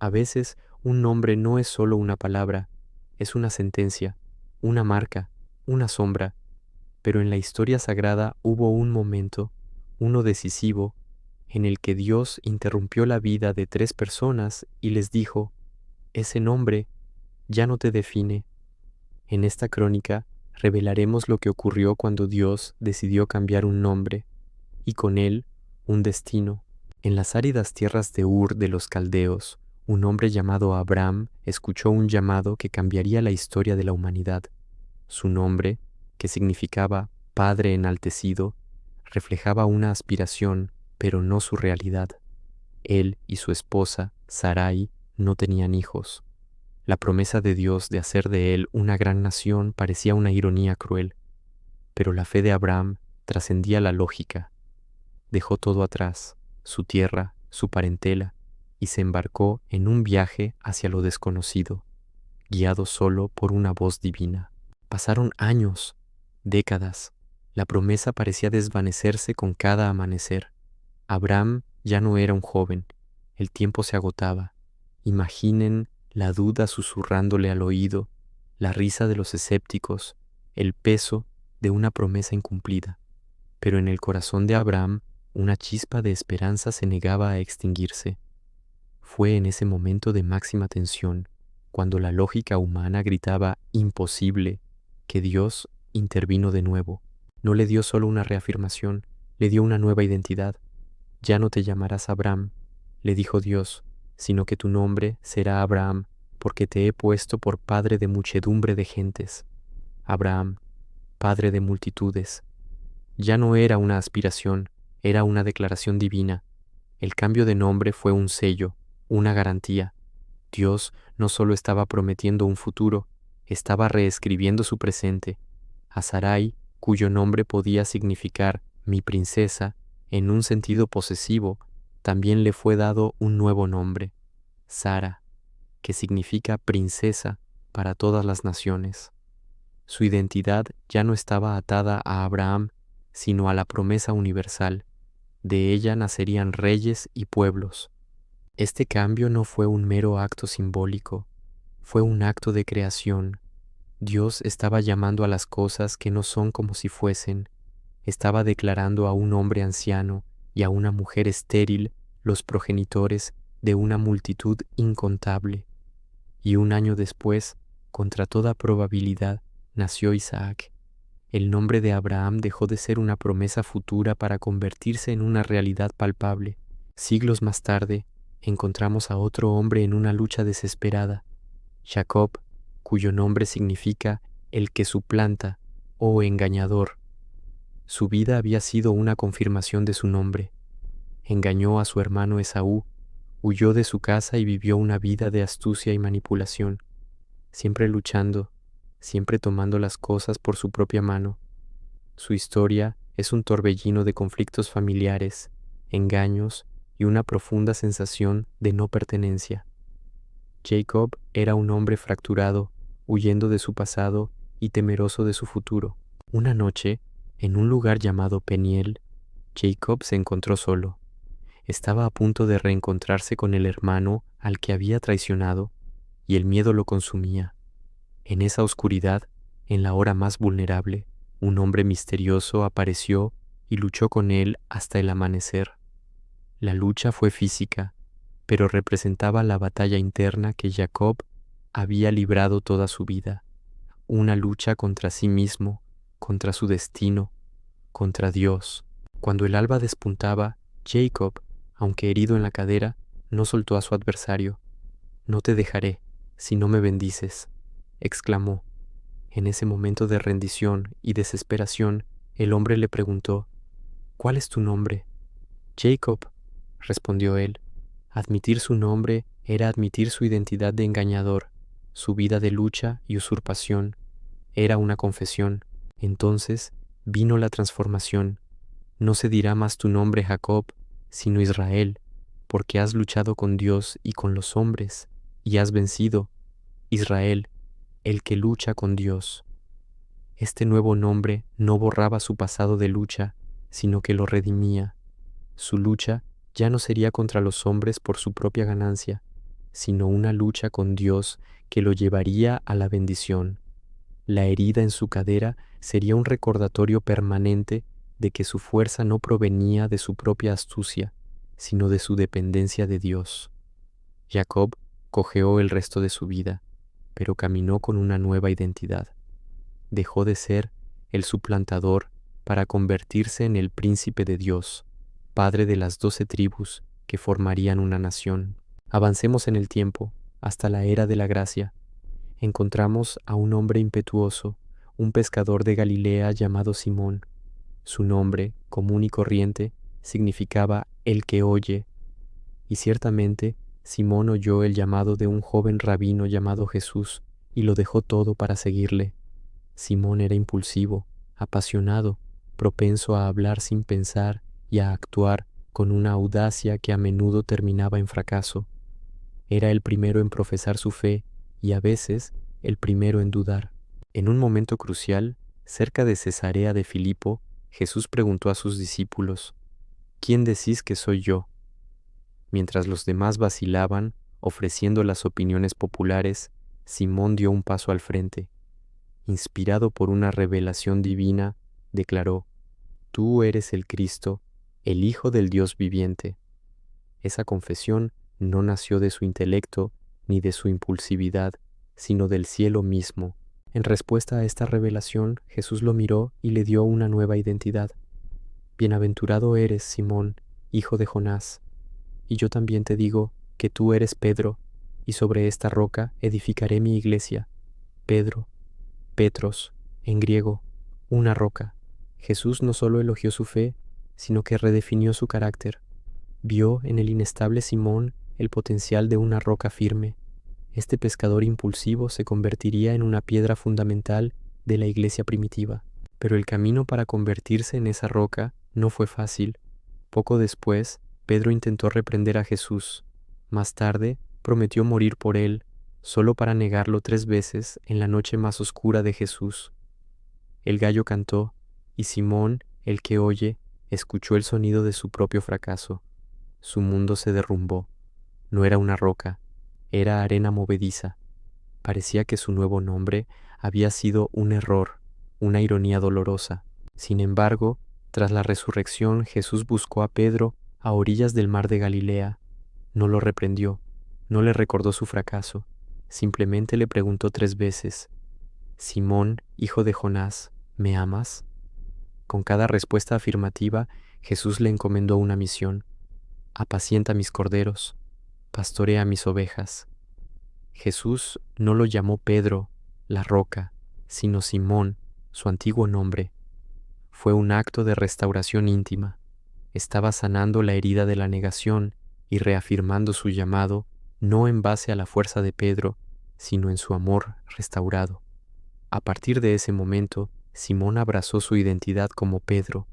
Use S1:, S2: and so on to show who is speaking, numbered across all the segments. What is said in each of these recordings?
S1: A veces, un nombre no es solo una palabra, es una sentencia, una marca, una sombra, pero en la historia sagrada hubo un momento, uno decisivo, en el que Dios interrumpió la vida de 3 personas y les dijo, ese nombre ya no te define. En esta crónica revelaremos lo que ocurrió cuando Dios decidió cambiar un nombre y con él un destino. En las áridas tierras de Ur de los Caldeos, un hombre llamado Abram escuchó un llamado que cambiaría la historia de la humanidad. Su nombre, que significaba Padre enaltecido, reflejaba una aspiración, pero no su realidad. Él y su esposa, Sarai, no tenían hijos. La promesa de Dios de hacer de él una gran nación parecía una ironía cruel, pero la fe de Abraham trascendía la lógica. Dejó todo atrás, su tierra, su parentela, y se embarcó en un viaje hacia lo desconocido, guiado solo por una voz divina. Pasaron años, décadas. La promesa parecía desvanecerse con cada amanecer. Abraham ya no era un joven, el tiempo se agotaba. Imaginen la duda susurrándole al oído, la risa de los escépticos, el peso de una promesa incumplida. Pero en el corazón de Abraham, una chispa de esperanza se negaba a extinguirse. Fue en ese momento de máxima tensión, cuando la lógica humana gritaba imposible, que Dios intervino de nuevo. No le dio solo una reafirmación, le dio una nueva identidad. Ya no te llamarás Abraham, le dijo Dios, sino que tu nombre será Abraham, porque te he puesto por padre de muchedumbre de gentes. Abraham, padre de multitudes. Ya no era una aspiración, era una declaración divina. El cambio de nombre fue un sello, una garantía. Dios no solo estaba prometiendo un futuro, estaba reescribiendo su presente. A Sarai, cuyo nombre podía significar mi princesa, en un sentido posesivo, también le fue dado un nuevo nombre, Sara, que significa princesa para todas las naciones. Su identidad ya no estaba atada a Abraham, sino a la promesa universal. De ella nacerían reyes y pueblos. Este cambio no fue un mero acto simbólico, fue un acto de creación. Dios estaba llamando a las cosas que no son como si fuesen, estaba declarando a un hombre anciano y a una mujer estéril los progenitores de una multitud incontable. Y un año después, contra toda probabilidad, nació Isaac. El nombre de Abraham dejó de ser una promesa futura para convertirse en una realidad palpable. Siglos más tarde, encontramos a otro hombre en una lucha desesperada, Jacob, cuyo nombre significa el que suplanta o engañador. Su vida había sido una confirmación de su nombre. Engañó a su hermano Esaú, huyó de su casa y vivió una vida de astucia y manipulación, siempre luchando, siempre tomando las cosas por su propia mano. Su historia es un torbellino de conflictos familiares, engaños y una profunda sensación de no pertenencia. Jacob era un hombre fracturado, huyendo de su pasado y temeroso de su futuro. Una noche, en un lugar llamado Peniel, Jacob se encontró solo. Estaba a punto de reencontrarse con el hermano al que había traicionado, y el miedo lo consumía. En esa oscuridad, en la hora más vulnerable, un hombre misterioso apareció y luchó con él hasta el amanecer. La lucha fue física, pero representaba la batalla interna que Jacob había librado toda su vida, una lucha contra sí mismo, contra su destino, contra Dios. Cuando el alba despuntaba, Jacob, aunque herido en la cadera, no soltó a su adversario. «No te dejaré, si no me bendices», exclamó. En ese momento de rendición y desesperación, el hombre le preguntó, «¿Cuál es tu nombre?» «Jacob», respondió él. Admitir su nombre era admitir su identidad de engañador, su vida de lucha y usurpación. Era una confesión. Entonces vino la transformación. No se dirá más tu nombre Jacob, sino Israel, porque has luchado con Dios y con los hombres, y has vencido. Israel, el que lucha con Dios. Este nuevo nombre no borraba su pasado de lucha, sino que lo redimía. Su lucha ya no sería contra los hombres por su propia ganancia, sino una lucha con Dios que lo llevaría a la bendición. La herida en su cadera sería un recordatorio permanente de que su fuerza no provenía de su propia astucia, sino de su dependencia de Dios. Jacob cojeó el resto de su vida, pero caminó con una nueva identidad. Dejó de ser el suplantador para convertirse en el príncipe de Dios, padre de las 12 tribus que formarían una nación. Avancemos en el tiempo, hasta la era de la gracia. Encontramos a un hombre impetuoso, un pescador de Galilea llamado Simón. Su nombre, común y corriente, significaba el que oye, y ciertamente Simón oyó el llamado de un joven rabino llamado Jesús y lo dejó todo para seguirle. Simón era impulsivo, apasionado, propenso a hablar sin pensar y a actuar con una audacia que a menudo terminaba en fracaso. Era el primero en profesar su fe y a veces el primero en dudar. En un momento crucial, cerca de Cesarea de Filipo, Jesús preguntó a sus discípulos: ¿Quién decís que soy yo? Mientras los demás vacilaban, ofreciendo las opiniones populares, Simón dio un paso al frente. Inspirado por una revelación divina, declaró: Tú eres el Cristo, el Hijo del Dios viviente. Esa confesión no nació de su intelecto ni de su impulsividad, sino del cielo mismo. En respuesta a esta revelación, Jesús lo miró y le dio una nueva identidad. Bienaventurado eres, Simón, hijo de Jonás, y yo también te digo que tú eres Pedro, y sobre esta roca edificaré mi iglesia. Pedro, Petros, en griego, una roca. Jesús no solo elogió su fe, sino que redefinió su carácter. Vio en el inestable Simón el potencial de una roca firme. Este pescador impulsivo se convertiría en una piedra fundamental de la iglesia primitiva. Pero el camino para convertirse en esa roca no fue fácil. Poco después, Pedro intentó reprender a Jesús. Más tarde, prometió morir por él, solo para negarlo 3 veces en la noche más oscura de Jesús. El gallo cantó, y Simón, el que oye, escuchó el sonido de su propio fracaso. Su mundo se derrumbó. No era una roca, era arena movediza. Parecía que su nuevo nombre había sido un error, una ironía dolorosa. Sin embargo, tras la resurrección, Jesús buscó a Pedro a orillas del mar de Galilea. No lo reprendió, no le recordó su fracaso, simplemente le preguntó 3 veces: Simón, hijo de Jonás, ¿me amas? Con cada respuesta afirmativa, Jesús le encomendó una misión: apacienta mis corderos, pastorea mis ovejas. Jesús no lo llamó Pedro, la roca, sino Simón, su antiguo nombre. Fue un acto de restauración íntima. Estaba sanando la herida de la negación y reafirmando su llamado, no en base a la fuerza de Pedro, sino en su amor restaurado. A partir de ese momento, Simón abrazó su identidad como Pedro.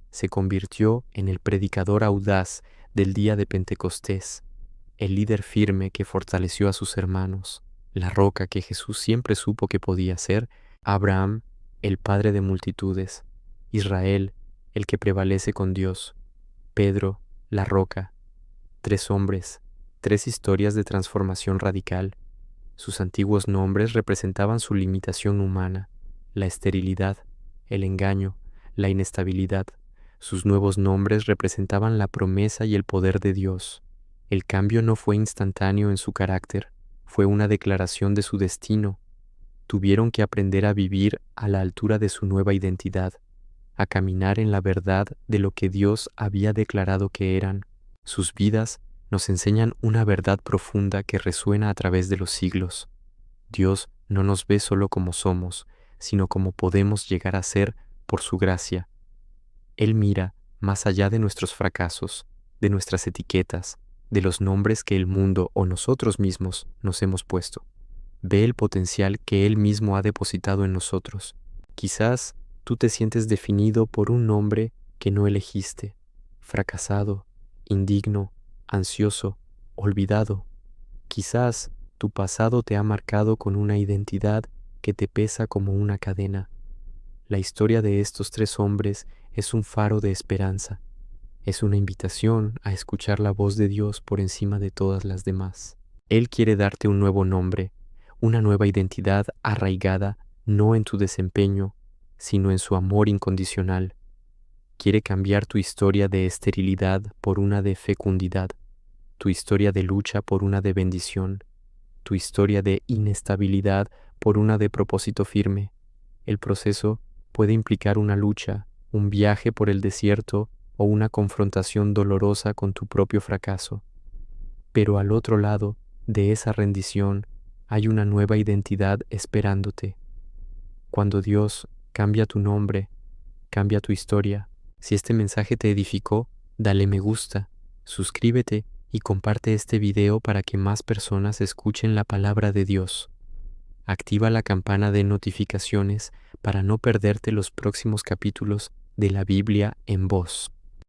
S1: Se convirtió en el predicador audaz del día de Pentecostés, el líder firme que fortaleció a sus hermanos, la roca que Jesús siempre supo que podía ser, Abraham, el padre de multitudes, Israel, el que prevalece con Dios, Pedro, la roca. 3 hombres, 3 historias de transformación radical. Sus antiguos nombres representaban su limitación humana, la esterilidad, el engaño, la inestabilidad. Sus nuevos nombres representaban la promesa y el poder de Dios. El cambio no fue instantáneo en su carácter, fue una declaración de su destino. Tuvieron que aprender a vivir a la altura de su nueva identidad, a caminar en la verdad de lo que Dios había declarado que eran. Sus vidas nos enseñan una verdad profunda que resuena a través de los siglos. Dios no nos ve solo como somos, sino como podemos llegar a ser por su gracia. Él mira más allá de nuestros fracasos, de nuestras etiquetas, de los nombres que el mundo o nosotros mismos nos hemos puesto. Ve el potencial que Él mismo ha depositado en nosotros. Quizás tú te sientes definido por un nombre que no elegiste, fracasado, indigno, ansioso, olvidado. Quizás tu pasado te ha marcado con una identidad que te pesa como una cadena. La historia de estos 3 hombres es un faro de esperanza. Es una invitación a escuchar la voz de Dios por encima de todas las demás. Él quiere darte un nuevo nombre, una nueva identidad arraigada no en tu desempeño, sino en su amor incondicional. Quiere cambiar tu historia de esterilidad por una de fecundidad, tu historia de lucha por una de bendición, tu historia de inestabilidad por una de propósito firme. El proceso puede implicar una lucha, un viaje por el desierto o una confrontación dolorosa con tu propio fracaso. Pero al otro lado de esa rendición hay una nueva identidad esperándote. Cuando Dios cambia tu nombre, cambia tu historia. Si este mensaje te edificó, dale me gusta, suscríbete y comparte este video para que más personas escuchen la palabra de Dios. Activa la campana de notificaciones para no perderte los próximos capítulos de la Biblia en voz.